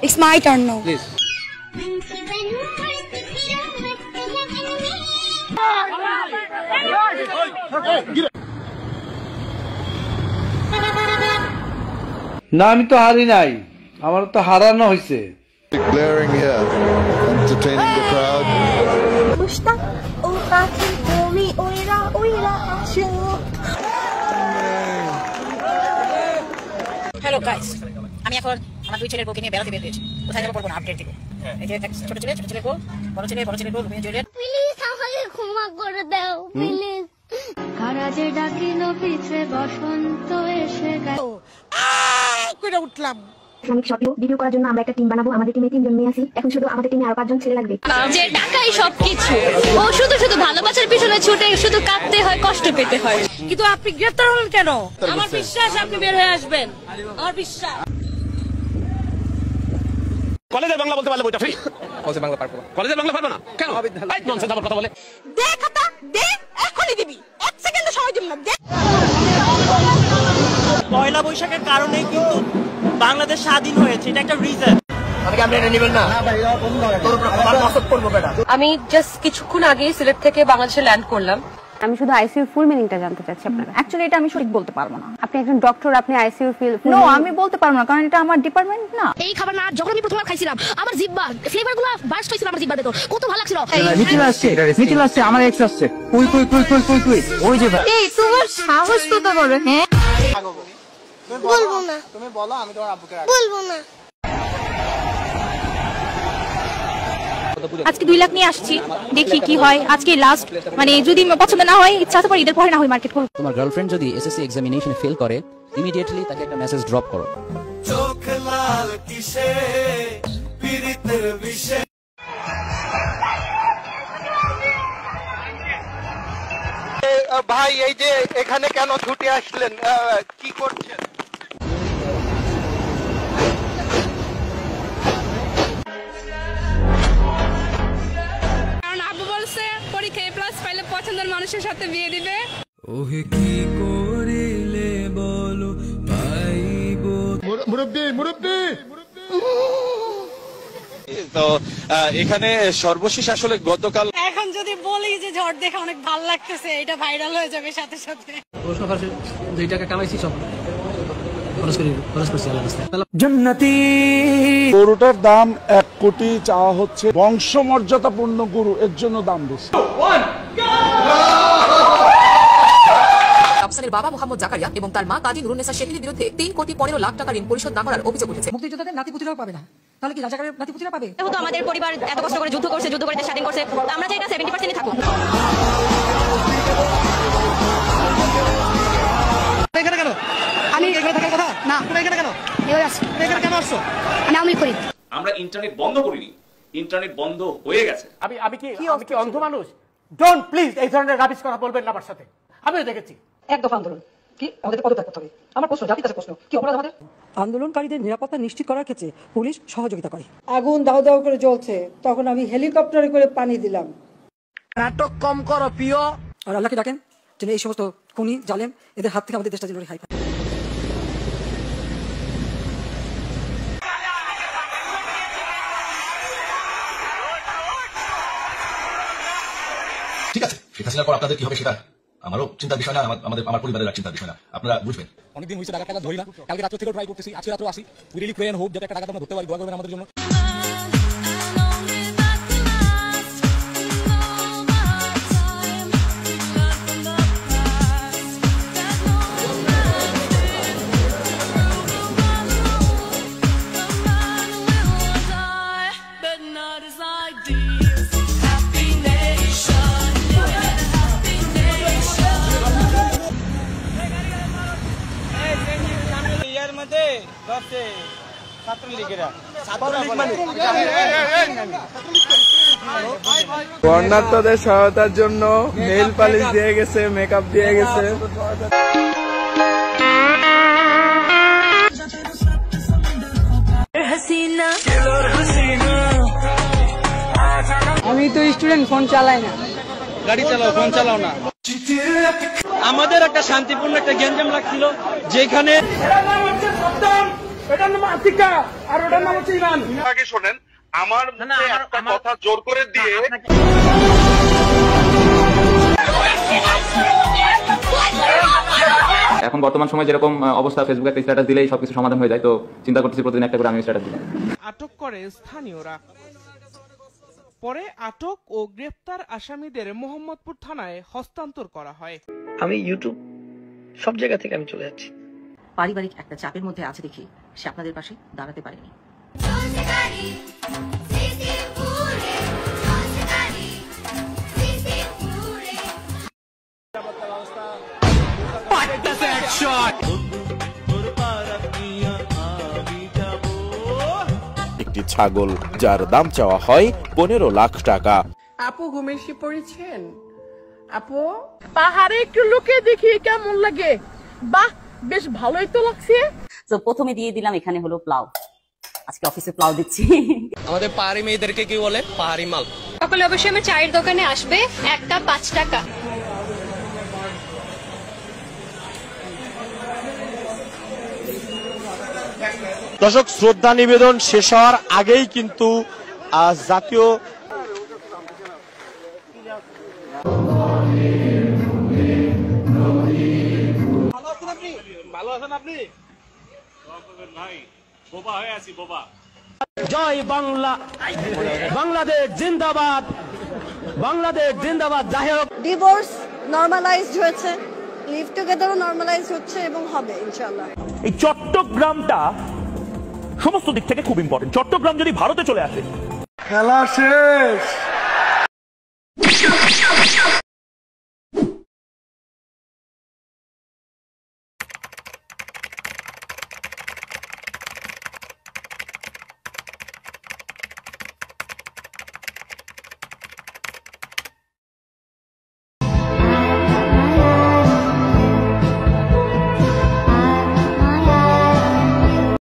It's my turn now. Please. না আমি তো হারি নাই, আমার তো হারানো হয়েছে। Declaring here, entertaining the crowd. Hello guys, আমি এখন আমার দুই ছেলের বউকে নিয়ে বেড়াতে বের হয়েছি। কোথায় যাবো বলবো না, আপডেট দিব। এই যে ছোট ছেলে বউ, বড় ছেলে বউ, রুমিয়া জুলিয়েট। প্লিজ আমাকে ক্ষমা করে দাও প্লিজ। কারাজে ডাকিলো পিছে বসন্ত এসে গেল। কইরা উঠলাম। ইসলামিক শর্ট ভিডিও করার জন্য আমরা একটা টিম বানাবো। আমাদের টিমে 3 জন মেয়ে আছে, এখন শুধু আমাদের টিমে আরো 5 জন ছেলে লাগবে। যে টাকাই সবকিছু, ও শুধু ভালোবাসার পিছনে ছুটে শুধু কাঁদতে হয়, কষ্ট পেতে হয়। কিন্তু আপনি গ্রেফতার হলেন কেন? আমার বিশ্বাস আপনি বের হয়ে আসবেন, আমার বিশ্বাস। কলেজের বাংলা বলতে পারলে বইটা ফ্রি। কলেজের বাংলা পারবো না। কলেজের বাংলা পারবো না কেন? এই ননসেন্স আবার কথা বলে। দে খাতা দে, এখনই দিবি, 1 সেকেন্ড সময় দিন না। দে। পয়লা বৈশাখের কারণে কিন্তু বাংলাদেশ স্বাধীন হয়েছে, এটা একটা রিজন। আমি জাস্ট কিছুক্ষণ আগে সিলেট থেকে বাংলাদেশে ল্যান্ড করলাম। আমি শুধু আইসিইউ ফুল মিনিংটা জানতে চাচ্ছি আপনারা। অ্যাকচুয়ালি এটা আমি সঠিক বলতে পারবো না। আপনি একজন ডক্টর, আপনি আইসিইউ নো, আমি বলতে পারবো না কারণ এটা আমার ডিপার্টমেন্ট না। এই খাবার না যখন আমি প্রথমবার খাইছিলাম, আমার জিহ্বা ফ্লেভারগুলো বার্স্ট হইছিল আমার জিহ্বার ভেতর, কত ভালো লাগছিল। মিছিল আসছে, আমার এক্স আসছে। কই ওই যে এই তোমার সাহস কত বড়? হ্যাঁ বলবো না, তুমি বলো, আমি তোমার আব্বুকে বলবো না। আজকে 2 লাখ নিয়ে আসছি, দেখি কি হয়। আজকে লাস্ট, মানে যদি পছন্দ না হয় ইচ্ছা আছে পরে ঈদের পরে না হয় মার্কেট করব। তোমার গার্লফ্রেন্ড যদি এসএসসি এক্সামিনেশনে ফেল করে, ইমিডিয়েটলি তাকে একটা মেসেজ ড্রপ করো। চোখ লাল কিসে পিরিতের বিষে। ভাই এই যে এখানে কেন ছুটে আসলেন, কি করছেন? কারণ আব্বু বলছে পরীক্ষায় প্লাস পাইলে পছন্দের মানুষের সাথে বিয়ে দিবে। ওহে কি করিলে বলো পাইবো। মুরব্বি তো এখানে সর্বশেষ আসলে গতকাল। এখন যদি বলি যে ঝড় দেখে অনেক ভালো লাগতেছে, এটা ভাইরাল হয়ে যাবে সাথে সাথে। প্রশ্ন ফাঁসে 2 টাকা কামাইছি সব খরচ করছি আল্লাহর রাস্তায়। জান্নাতি গরুটার দাম 1 কোটি চাওয়া হচ্ছে। বংশমর্যাদাপূর্ণ গরু, এর জন্য দাম বেশি। আফসানের বাবা মোহাম্মদ জাকারিয়া এবং তার মা কাজী নুরুন্নেসা শেখিনের বিরুদ্ধে 3,15,00,000 টাকা ঋণ পরিশোধ না করার অভিযোগ উঠেছে। মুক্তিযোদ্ধাদের নাতিপুতিরাও পাবে না, তাহলে কি রাজাকারের নাতিপুতিরা পাবে? যেহেতু আমাদের পরিবার এত কষ্ট করে যুদ্ধ করছে, যুদ্ধ করে দেশ স্বাধীন করছে, আমরা চাই এটা 70% থাকুক। এখানে কেন? আমি এখানে থাকার কথা না। তুমি এখানে কেন? এখানে কেন আসছো? আমি আমল করি। আমরা ইন্টারনেট বন্ধ করিনি, ইন্টারনেট বন্ধ হয়ে গেছে। আমি কি অন্ধ মানুষ? ডোন্ট প্লিজ এই ধরনের রাবিশ কথা বলবেন না আমার সাথে। আমিও দেখেছি। এক দফা আন্দোলন কি আমাদের পদত্যাগ করতে হবে। আমার প্রশ্ন, জাতির কাছে প্রশ্ন, কি অপরাধ আমাদের? আন্দোলনকারীদের নিরাপত্তা নিশ্চিত করার ক্ষেত্রে পুলিশ সহযোগিতা করে। আগুন দাউ দাউ করে জ্বলছে, তখন আমি হেলিকপ্টারে করে পানি দিলাম। নাটক কম করো প্রিয়, আর আল্লাহকে ডাকেন যেন এই সমস্ত খুনি জালেম এদের হাত থেকে আমাদের দেশটা যেন রেহাই পায়। ঠিক আছে, শেখ হাসিনার পর আপনাদের কি হবে সেটা আমারও চিন্তার বিষয় না, আমার পরিবারের চিন্তার বিষয় না, আপনারা বুঝবেন। অনেকদিন হয়েছে টাকা ধরি না, কালকে রাত্র থেকে ট্রাই করতেছি, আজকে রাত্র আসি। We really pray and hope যাতে একটা টাকা আমরা ধরতে পারি। দোয়া করবেন আমাদের জন্য। বর্ণাঢ্যদের সহায়তার জন্য নেইল পালিশ দিয়ে গেছে, মেকআপ দিয়ে গেছে। আমি তো স্টুডেন্ট, ফোন চালাই না। গাড়ি চালাও, ফোন চালাও না। আমাদের একটা শান্তিপূর্ণ একটা গ্যাঞ্জাম লাগছিল, যেখানে এটার নাম আতিকা আর ওটার নাম হচ্ছে ইমান। আগে শোনেন, আমার মুখে একটা কথা জোর করে দিয়ে এখন বর্তমান সময় যেরকম অবস্থা, ফেসবুকে একটা স্ট্যাটাস দিলেই সবকিছু সমাধান হয়ে যায়, তো চিন্তা করতেছি প্রতিদিন একটা করে আমি স্ট্যাটাস দিই। আটক করে স্থানীয়রা। পরে আটক ও গ্রেফতার আসামিদের মোহাম্মদপুর থানায় হস্তান্তর করা হয়। আমি ইউটিউব সব জায়গা থেকে আমি চলে যাচ্ছি। পারিবারিক একটা চাপের মধ্যে আছে দেখি সে আপনাদের পাশে দাঁড়াতে পারেনি। একটি ছাগল যার দাম চাওয়া হয় 15 লাখ টাকা। আপু ঘুমের কি পড়েছেন? আপু পাহাড়ে একটু লুকিয়ে দেখি কেমন লাগে। বাহ, বেশ ভালোই তো লাগছে। তো প্রথমে দিয়ে দিলাম এখানে হলো প্লাউ, আজকে অফিসে প্লাউ দিচ্ছি। আমাদের পাহাড়ি মেয়েদেরকে কি বলে? পাহাড়ি মাল। সকলে অবশ্যই আমার চায়ের দোকানে আসবে, 1 কাপ 5 টাকা। দর্শক, শ্রদ্ধা নিবেদন শেষ হওয়ার আগেই কিন্তু জাতীয় ভালো আছেন আপনি? জয় বাংলা, বাংলাদেশ জিন্দাবাদ, বাংলাদেশ জিন্দাবাদ। যাই হোক, ডিভোর্স নরমালাইজড হয়েছে, লিভ টুগেদারও নরমালাইজ হচ্ছে এবং হবে ইনশাআল্লাহ। এই চট্টগ্রামটা সমস্ত দিক থেকে খুব ইম্পর্টেন্ট। চট্টগ্রাম যদি ভারতে চলে আসে, খেলা শেষ।